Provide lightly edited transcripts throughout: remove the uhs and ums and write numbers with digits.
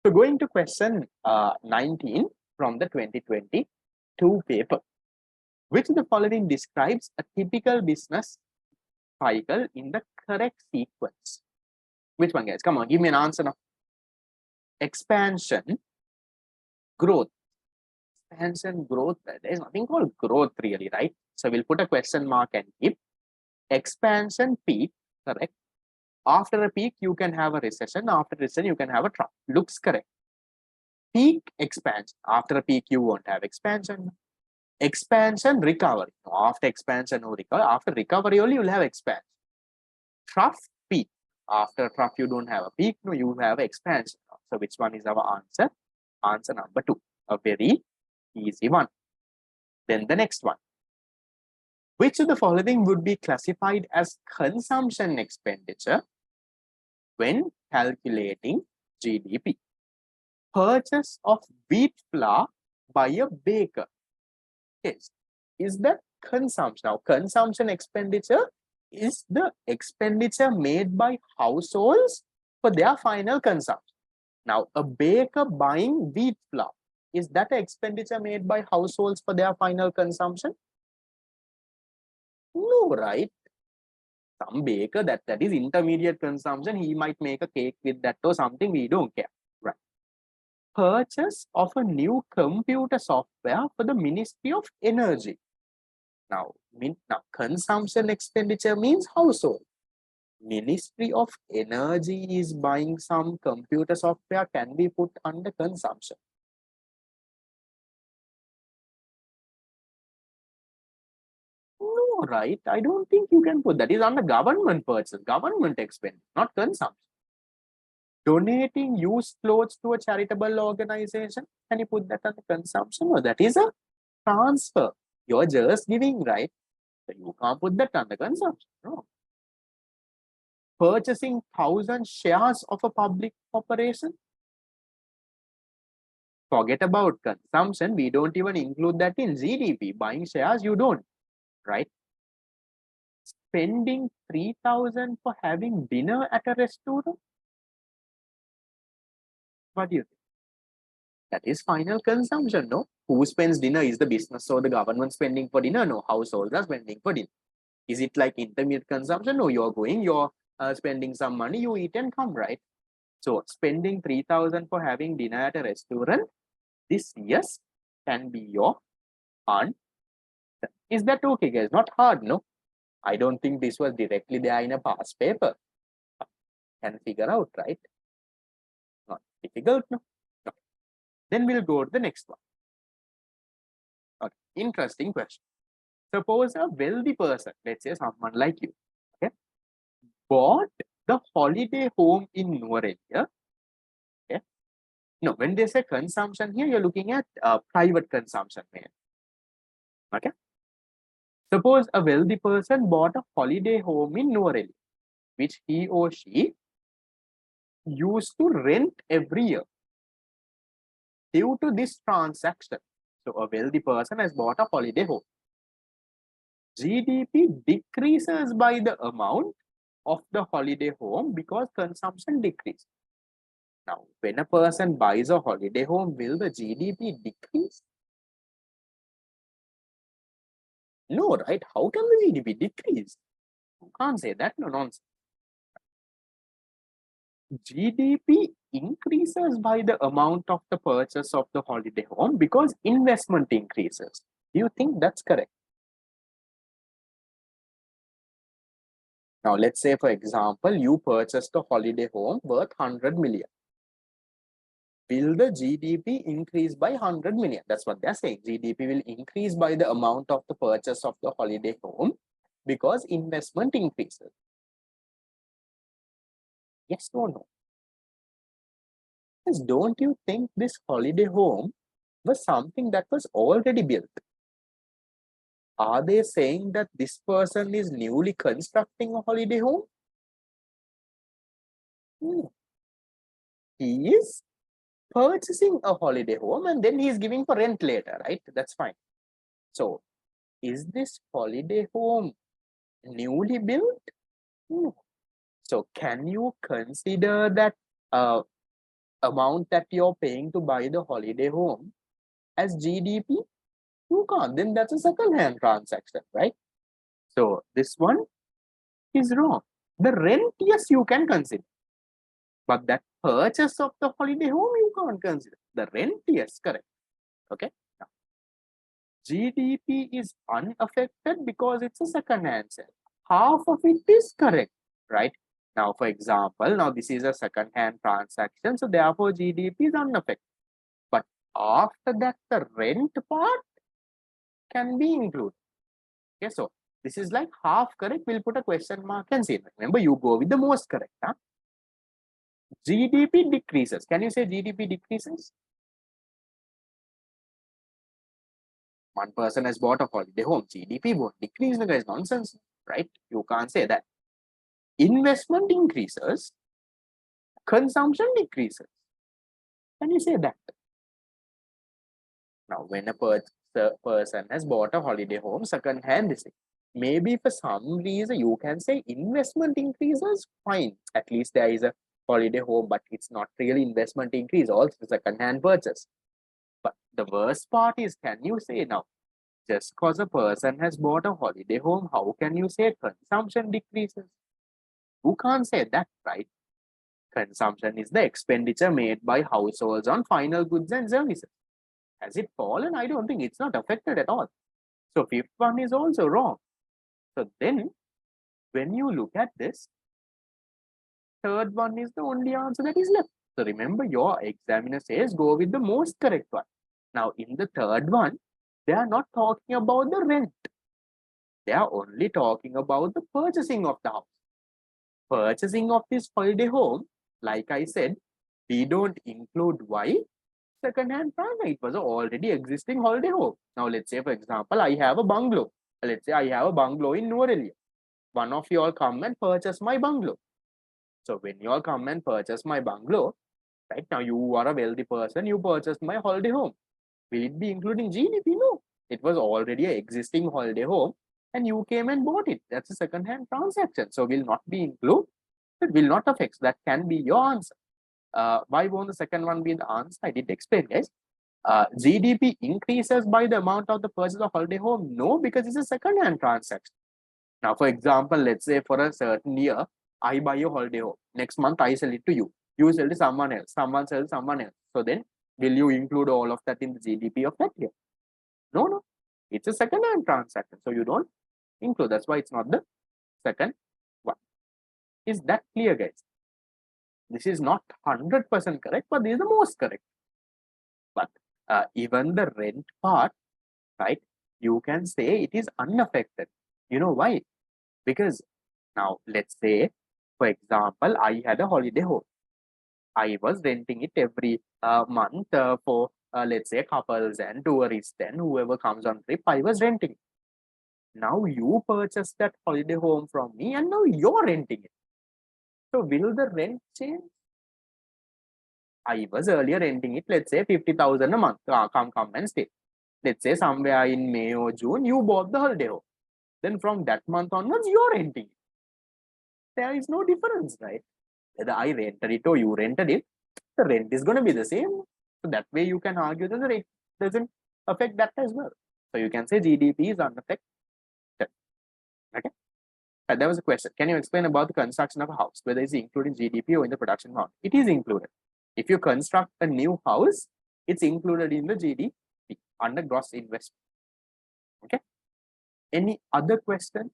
So going to question 19 from the 2022 paper. Which of the following describes a typical business cycle in the correct sequence? Which one, guys? Come on, give me an answer now. Expansion, growth. Expansion, growth. There's nothing called growth really, right? So we'll put a question mark and keep expansion, peak, correct. After a peak, you can have a recession. After recession, you can have a trough. Looks correct. Peak, expansion. After a peak, you won't have expansion. Expansion, recovery. After expansion, no recovery. After recovery only, you'll have expansion. Trough, peak. After trough, you don't have a peak. No, you have expansion. So which one is our answer? Answer number 2. A very easy one. Then the next one. Which of the following would be classified as consumption expenditure when calculating GDP? Purchase of wheat flour by a baker. Yes. Is that consumption? Now, consumption expenditure is the expenditure made by households for their final consumption. Now, a baker buying wheat flour, is that an expenditure made by households for their final consumption? No, right? Some baker that is intermediate consumption, he might make a cake with that or something, we don't care, right? Purchase of a new computer software for the Ministry of Energy. Now consumption expenditure means household. Ministry of Energy is buying some computer software, can be put under consumption. No, right? I don't think you can put that. Is under government purchase, government expense, not consumption. Donating used clothes to a charitable organization, can you put that under consumption? Or that is a transfer. You're just giving, right? So you can't put that under consumption. No. Purchasing 1,000 shares of a public corporation. Forget about consumption. We don't even include that in GDP. Buying shares, you don't, right? Spending 3,000 for having dinner at a restaurant. What do you think? That is final consumption, no? Who spends dinner? Is the business or the government spending for dinner? No, households are spending for dinner. Is it like intermediate consumption? No, you're going, you're spending some money, you eat and come, right? So spending 3,000 for having dinner at a restaurant, this yes can be your answer. Is that okay, guys? Not hard, no? I don't think this was directly there in a past paper. Can figure out, right? Not difficult, no? Okay. Then we'll go to the next one. Okay, interesting question. Suppose a wealthy person, let's say someone like you, okay, bought the holiday home in Nuvarelia. Okay. No, when they say consumption here, you're looking at private consumption. Okay. Suppose a wealthy person bought a holiday home in Nuvarelia, which he or she used to rent every year. Due to this transaction, so a wealthy person has bought a holiday home. GDP decreases by the amount of the holiday home because consumption decreases. Now, when a person buys a holiday home, will the GDP decrease? No, right? How can the GDP decrease? You can't say that, no nonsense. GDP increases by the amount of the purchase of the holiday home because investment increases. Do you think that's correct? Now, let's say, for example, you purchased a holiday home worth 100 million. Will the GDP increase by 100 million? That's what they're saying. GDP will increase by the amount of the purchase of the holiday home because investment increases. Yes or no? Yes, don't you think this holiday home was something that was already built? Are they saying that this person is newly constructing a holiday home? He is purchasing a holiday home and then he's giving for rent later, right? That's fine. So, is this holiday home newly built? No. So, can you consider that amount that you're paying to buy the holiday home as GDP? You can't. Then that's a second-hand transaction, right? So this one is wrong. The rent, yes, you can consider. But that purchase of the holiday home, you can't consider. The rent, yes, correct. Okay. Now, GDP is unaffected because it's a second-hand sale. Half of it is correct, right? Now, for example, now this is a second-hand transaction, so therefore GDP is unaffected. But after that, the rent part can be included. Okay, so this is like half correct. We'll put a question mark and say, remember, you go with the most correct. Huh? GDP decreases. Can you say GDP decreases? One person has bought a holiday home. GDP won't decrease, guys. Nonsense, right? You can't say that. Investment increases. Consumption decreases. Can you say that? Now, when a person has bought a holiday home, second hand, this thing. Maybe for some reason you can say investment increases, fine. At least there is a holiday home, but it's not really investment increase, also second hand purchase. But the worst part is, can you say now, just because a person has bought a holiday home, how can you say consumption decreases? You can't say that, right? Consumption is the expenditure made by households on final goods and services. Has it fallen? I don't think it's not affected at all. So fifth one is also wrong. So then when you look at this, third one is the only answer that is left. So remember, your examiner says go with the most correct one. Now in the third one, they are not talking about the rent. They are only talking about the purchasing of the house. Purchasing of this holiday home, like I said, we don't include why second-hand transaction. It was an already existing holiday home. Now let's say, for example, I have a bungalow. Let's say I have a bungalow in Norelia. One of you all come and purchase my bungalow. So when you all come and purchase my bungalow, right now you are a wealthy person, you purchased my holiday home. Will it be including GDP? No. It was already an existing holiday home and you came and bought it. That's a second-hand transaction. So will not be included. It will not affect. That can be your answer. Why won't the second one be the answer? I did explain, guys. GDP increases by the amount of the purchase of holiday home? No, because it's a second-hand transaction. Now, for example, let's say for a certain year, I buy a holiday home. Next month, I sell it to you. You sell to someone else. Someone sells someone else. So then, will you include all of that in the GDP of that year? No, no. It's a second-hand transaction. So you don't include. That's why it's not the second one. Is that clear, guys? This is not 100% correct, but this is the most correct. But even the rent part, right, you can say it is unaffected. You know why? Because now let's say, for example, I had a holiday home. I was renting it every month for let's say couples and tourists and whoever comes on trip. I was renting. Now you purchase that holiday home from me and now you're renting it. So will the rent change? I was earlier renting it, let's say 50,000 a month. Come and stay. Let's say somewhere in May or June, you bought the holiday home. Then from that month onwards, you're renting it. There is no difference, right? Whether I rented it or you rented it, the rent is going to be the same. So that way you can argue that the rate doesn't affect that as well. So you can say GDP is unaffected. Okay. There was a question. Can you explain about the construction of a house, whether it's including GDP or in the production amount? It is included. If you construct a new house, it's included in the GDP under gross investment. Okay. Any other question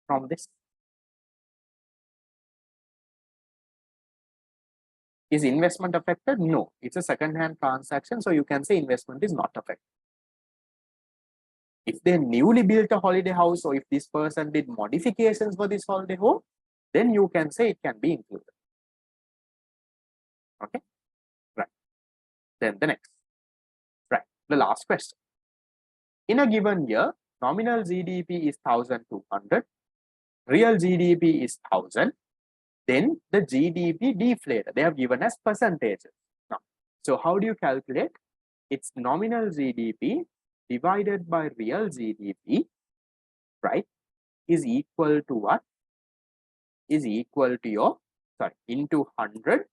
from this? Is investment affected? No, it's a second-hand transaction, so you can say investment is not affected. If they newly built a holiday house or if this person did modifications for this holiday home, then you can say it can be included. Okay, right. Then the next, right, the last question. In a given year, nominal GDP is 1,200, real GDP is 1,000, then the GDP deflated. They have given as percentages. Now, so how do you calculate? It's nominal GDP divided by real GDP, right, is equal to what? Is equal to your, sorry, into 100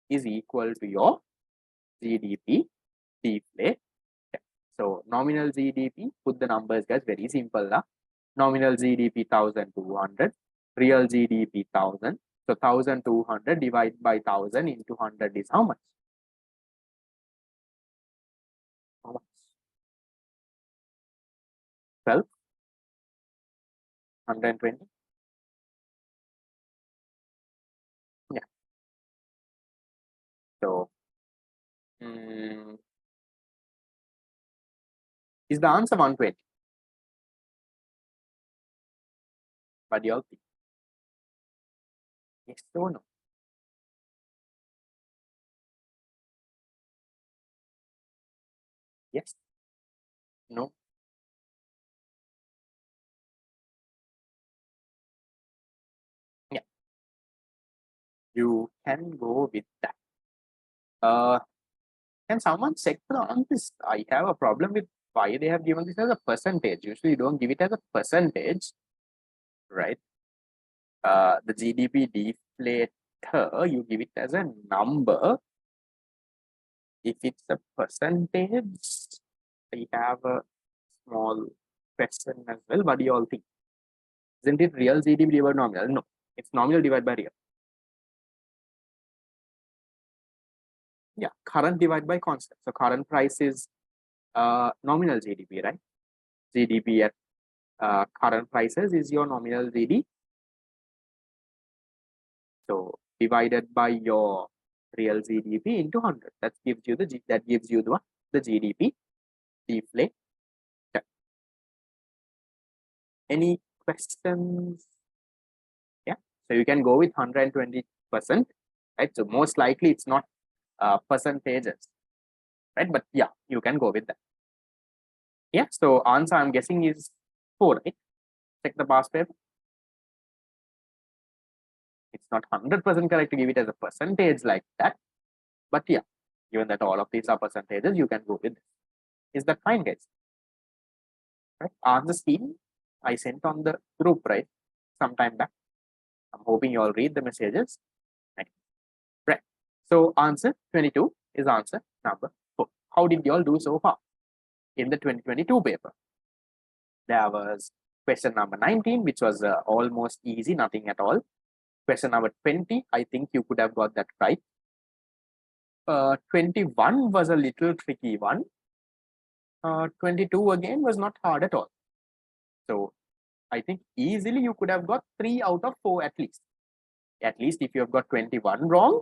is equal to your GDP deflate. So nominal GDP, put the numbers guys, very simple. Nominal GDP 1200, real GDP 1000. So 1200 divided by 1000 into 100 is how much? How much? 12? 120? Yeah. So is the answer 120? What do you all think? Yes or no? Yes? No? Yeah. You can go with that. Can someone check on this? I have a problem with why they have given this as a percentage. Usually you don't give it as a percentage, right? The GDP deflator, you give it as a number. If it's a percentage, I have a small question as well. What do you all think? Isn't it real GDP divided by nominal? No, it's nominal divided by real. Yeah, current divided by constant. So current price is nominal GDP, right? GDP at current prices is your nominal GDP. So divided by your real GDP into 100. That gives you the the GDP deflate. Any questions? Yeah. So you can go with 120%, right? So most likely it's not percentages, right? But yeah, you can go with that. Yeah. So answer I'm guessing is 4, right? Check the past paper. It's not 100% correct to give it as a percentage like that. But yeah, given that all of these are percentages, you can go with this. Is that fine, guys? Right? Answer scheme I sent on the group, right? Sometime back. I'm hoping you all read the messages. Right. So answer 22 is answer number 4. How did you all do so far in the 2022 paper? There was question number 19, which was almost easy, nothing at all. Question number 20, I think you could have got that right. 21 was a little tricky one. 22 again was not hard at all. So I think easily you could have got 3 out of 4 at least. At least if you have got 21 wrong,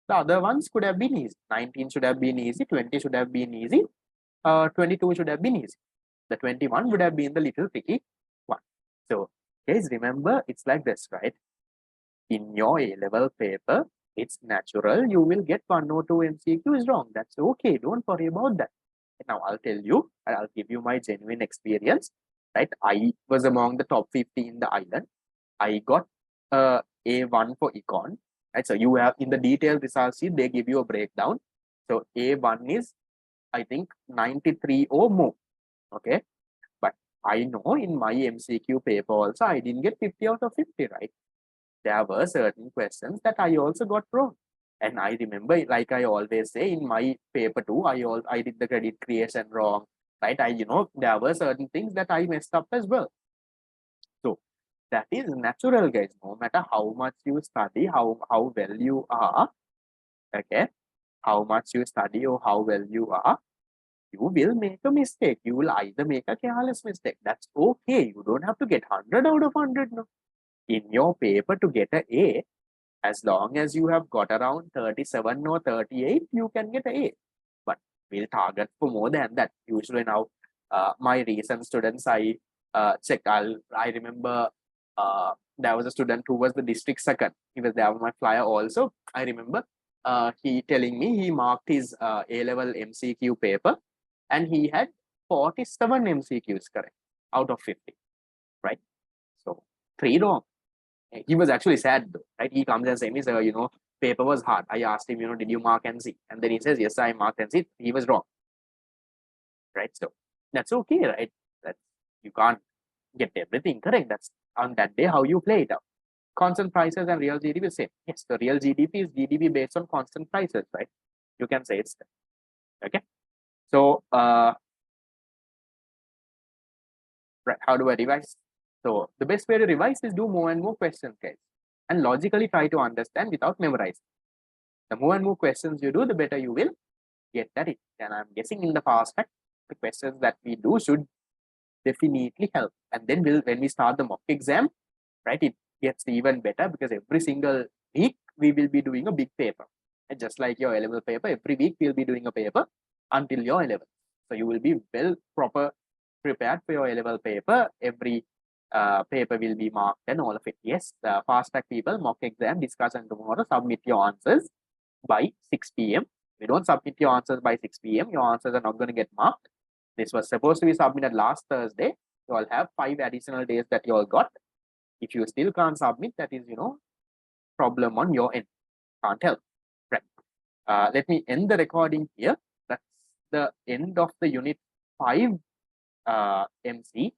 the other ones could have been easy. 19 should have been easy, 20 should have been easy, 22 should have been easy. The 21 would have been the little tricky one. So guys, remember it's like this, right? In your A-level paper, it's natural you will get 1 or 2 MCQs wrong. That's okay. Don't worry about that. Now I'll tell you, I'll give you my genuine experience, right? I was among the top 50 in the island. I got A1 for econ, right? So you have in the detailed results sheet, they give you a breakdown. So A1 is, I think, 93 or more. Okay. But I know in my MCQ paper also, I didn't get 50 out of 50, right? There were certain questions that I also got wrong. And I remember, like I always say in my paper too, I did the credit creation wrong, right? There were certain things that I messed up as well. So that is natural, guys. No matter how much you study, how well you are, okay, how much you study or how well you are, you will make a mistake. You will either make a careless mistake. That's okay. You don't have to get 100 out of 100. No. In your paper to get an A, as long as you have got around 37 or 38, you can get an A. But we'll target for more than that. Usually now, my recent students, I check. I remember there was a student who was the district second. He was there on my flyer also. I remember he telling me he marked his A-level MCQ paper and he had 47 MCQs correct out of 50, right? So 3 wrong. He was actually sad though, right? He comes and says me, sir, paper was hard. I asked him, did you mark and see? And then he says, yes, I marked and see. He was wrong, right? So that's okay, right? That's, you can't get everything correct. That's on that day how you play it out. constant prices and real GDP is same. Yes, the real GDP is GDP based on constant prices, right? You can say it's okay. So right, how do I revise? So the best way to revise is do more and more questions, guys, and logically try to understand without memorizing. The more and more questions you do, the better you will get at it. And I'm guessing in the fast track, the questions that we do should definitely help. And then when we start the mock exam, right, it gets even better because every single week we will be doing a big paper. And just like your A-level paper, every week we'll be doing a paper until your A-level. So you will be proper prepared for your A-level paper. Every paper will be marked and all of it. Yes, the fast track people, mock exam discussion tomorrow, submit your answers by 6 p.m. If you don't submit your answers by 6 p.m., your answers are not going to get marked. This was supposed to be submitted last Thursday. You all have 5 additional days that you all got. If you still can't submit, that is, problem on your end. Can't help. Right. Let me end the recording here. That's the end of the unit 5 MC.